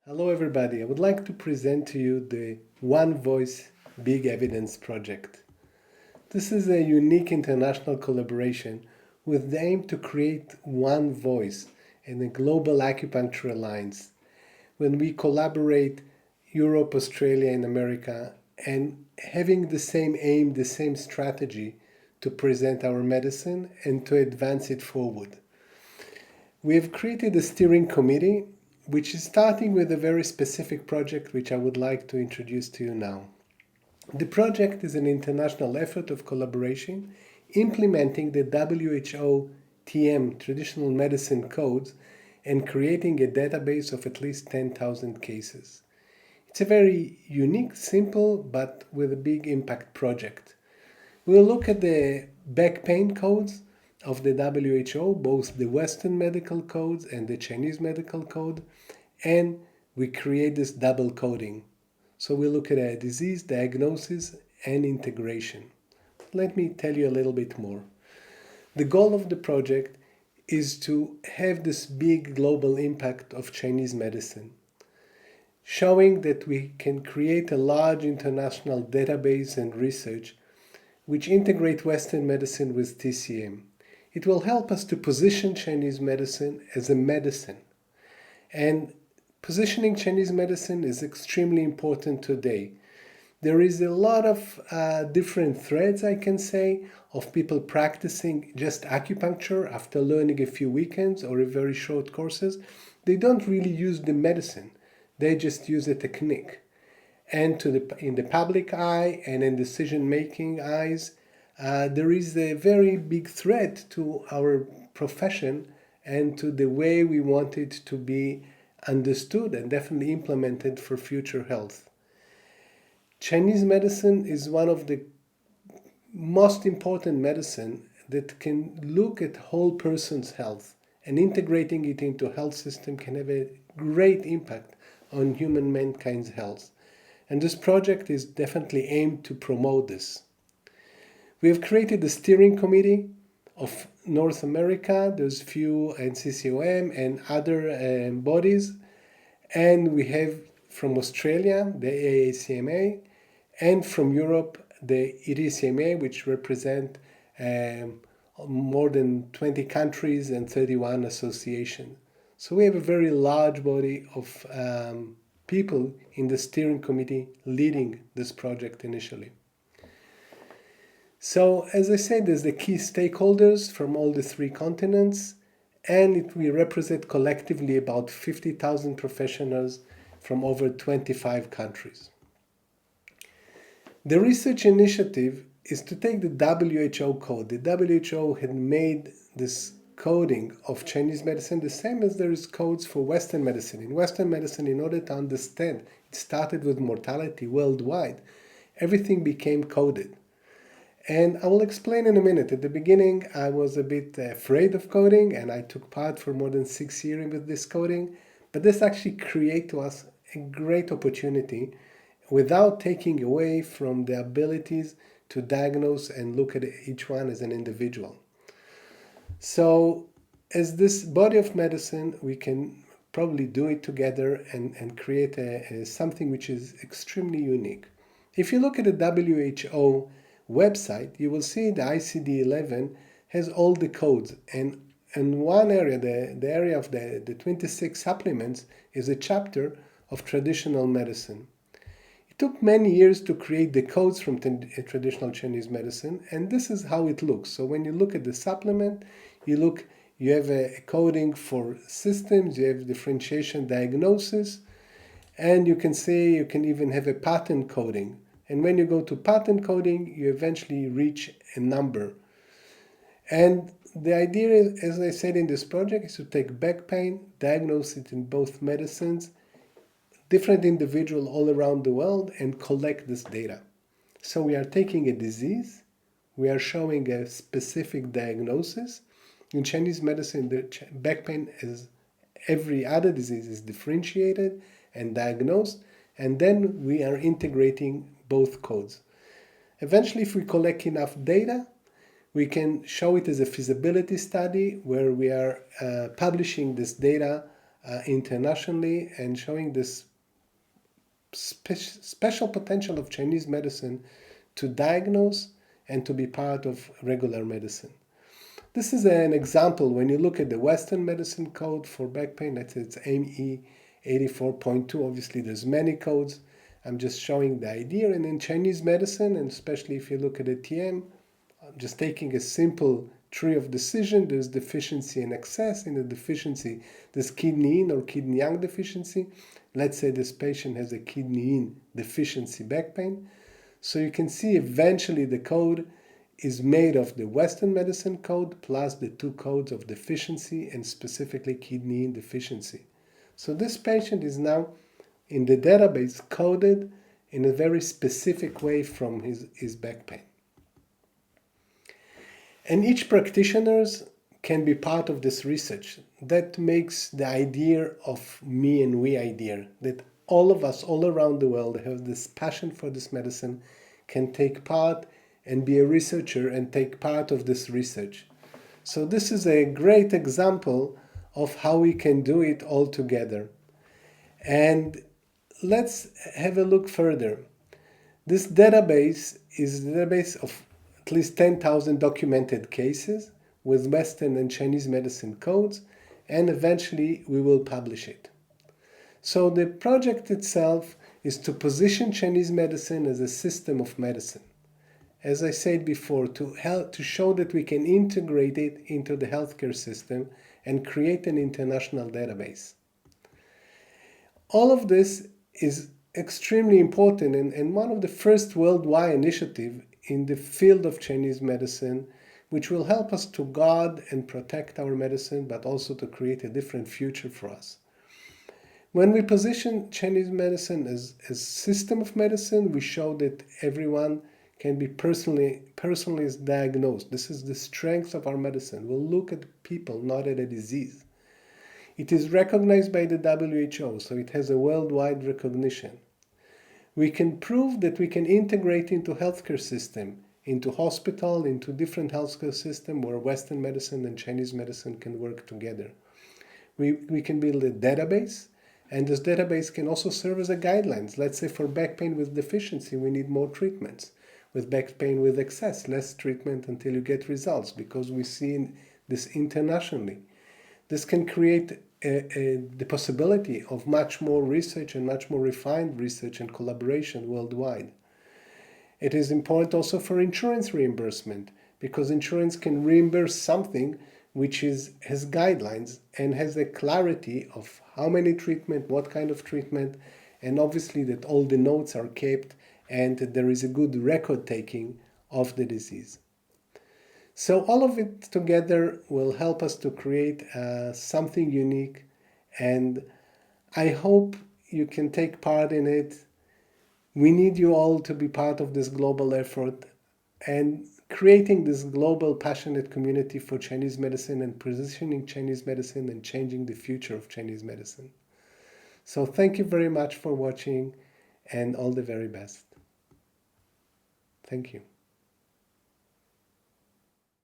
Hello everybody, I would like to present to you the One Voice Big Evidence project. This is a unique international collaboration with the aim to create one voice in a global acupuncture alliance. When we collaborate Europe, Australia and America and having the same aim, the same strategy to present our medicine and to advance it forward. We have created a steering committee which is starting with a very specific project which I would like to introduce to you now. The project is an international effort of collaboration implementing the WHO TM traditional medicine codes and creating a database of at least 10,000 cases. It's a very unique, simple, but with a big impact project. We'll look at the back pain codes of the WHO, both the Western medical codes and the Chinese medical code, and we create this double coding. So we look at a disease diagnosis and integration. Let me tell you a little bit more. The goal of the project is to have this big global impact of Chinese medicine, showing that we can create a large international database and research which integrate Western medicine with TCM. It will help us to position Chinese medicine as a medicine. And positioning Chinese medicine is extremely important today. There is a lot of different threads, I can say, of people practicing just acupuncture after learning a few weekends or a very short courses. They don't really use the medicine. They just use a technique. And in the public eye and in decision-making eyes, there is a very big threat to our profession and to the way we want it to be understood and definitely implemented for future health. Chinese medicine is one of the most important medicine that can look at whole person's health, and integrating it into health system can have a great impact on human mankind's health. And this project is definitely aimed to promote this. We have created a steering committee of North America. There's few NCCOM and other bodies. And we have from Australia, the ETCMA, and from Europe, the ETCMA, which represent more than 20 countries and 31 associations. So we have a very large body of people in the steering committee leading this project initially. So, as I said, there's the key stakeholders from all the three continents, and we represent collectively about 50,000 professionals from over 25 countries. The research initiative is to take the WHO code. The WHO had made this coding of Chinese medicine the same as there is codes for Western medicine. In Western medicine, in order to understand, it started with mortality worldwide. Everything became coded. And I will explain in a minute. At the beginning, I was a bit afraid of coding, and I took part for more than 6 years with this coding. But this actually created to us a great opportunity without taking away from the abilities to diagnose and look at each one as an individual. So as this body of medicine, we can probably do it together and create something which is extremely unique. If you look at the WHO website, you will see the ICD-11 has all the codes, and in one area, the area of the 26 supplements, is a chapter of traditional medicine. It took many years to create the codes from traditional Chinese medicine, and this is how it looks. So when you look at the supplement, you have a coding for systems, you have differentiation diagnosis, and you can see you can even have a pattern coding. And when you go to pattern coding, you eventually reach a number. And the idea is, as I said in this project, is to take back pain, diagnose it in both medicines, different individuals all around the world, and collect this data. So we are taking a disease, we are showing a specific diagnosis. In Chinese medicine, the back pain, as every other disease, is differentiated and diagnosed, and then we are integrating both codes. Eventually, if we collect enough data, we can show it as a feasibility study where we are publishing this data internationally and showing this special potential of Chinese medicine to diagnose and to be part of regular medicine. This is an example when you look at the Western medicine code for back pain. It's AME 84.2. Obviously, there's many codes. I'm just showing the idea. And in Chinese medicine, and especially if you look at ETCMA, I'm just taking a simple tree of decision. There's deficiency and excess. In the deficiency, there's kidney in or kidney yang deficiency. Let's say this patient has a kidney in deficiency back pain. So you can see eventually the code is made of the Western medicine code plus the two codes of deficiency and specifically kidney in deficiency. So this patient is now in the database coded in a very specific way from his back pain. And each practitioner can be part of this research. That makes the idea of me and we idea, that all of us all around the world have this passion for this medicine, can take part and be a researcher and take part of this research. So this is a great example of how we can do it all together. And let's have a look further. This database is a database of at least 10,000 documented cases with Western and Chinese medicine codes, and eventually we will publish it. So the project itself is to position Chinese medicine as a system of medicine. As I said before, to show that we can integrate it into the healthcare system and create an international database. All of this is extremely important and one of the first worldwide initiatives in the field of Chinese medicine, which will help us to guard and protect our medicine, but also to create a different future for us. When we position Chinese medicine as a system of medicine, we show that everyone can be personally diagnosed. This is the strength of our medicine. We'll look at people, not at a disease. It is recognized by the WHO, so it has a worldwide recognition. We can prove that we can integrate into healthcare system, into hospital, into different healthcare system where Western medicine and Chinese medicine can work together. We can build a database, and this database can also serve as a guidelines. Let's say for back pain with deficiency, we need more treatments. With back pain with excess, less treatment until you get results, because we see this internationally. This can create the possibility of much more research and much more refined research and collaboration worldwide. It is important also for insurance reimbursement, because insurance can reimburse something which has guidelines and has a clarity of how many treatment, what kind of treatment, and obviously that all the notes are kept and that there is a good record taking of the disease. So all of it together will help us to create something unique, and I hope you can take part in it. We need you all to be part of this global effort and creating this global passionate community for Chinese medicine and positioning Chinese medicine and changing the future of Chinese medicine. So thank you very much for watching and all the very best. Thank you.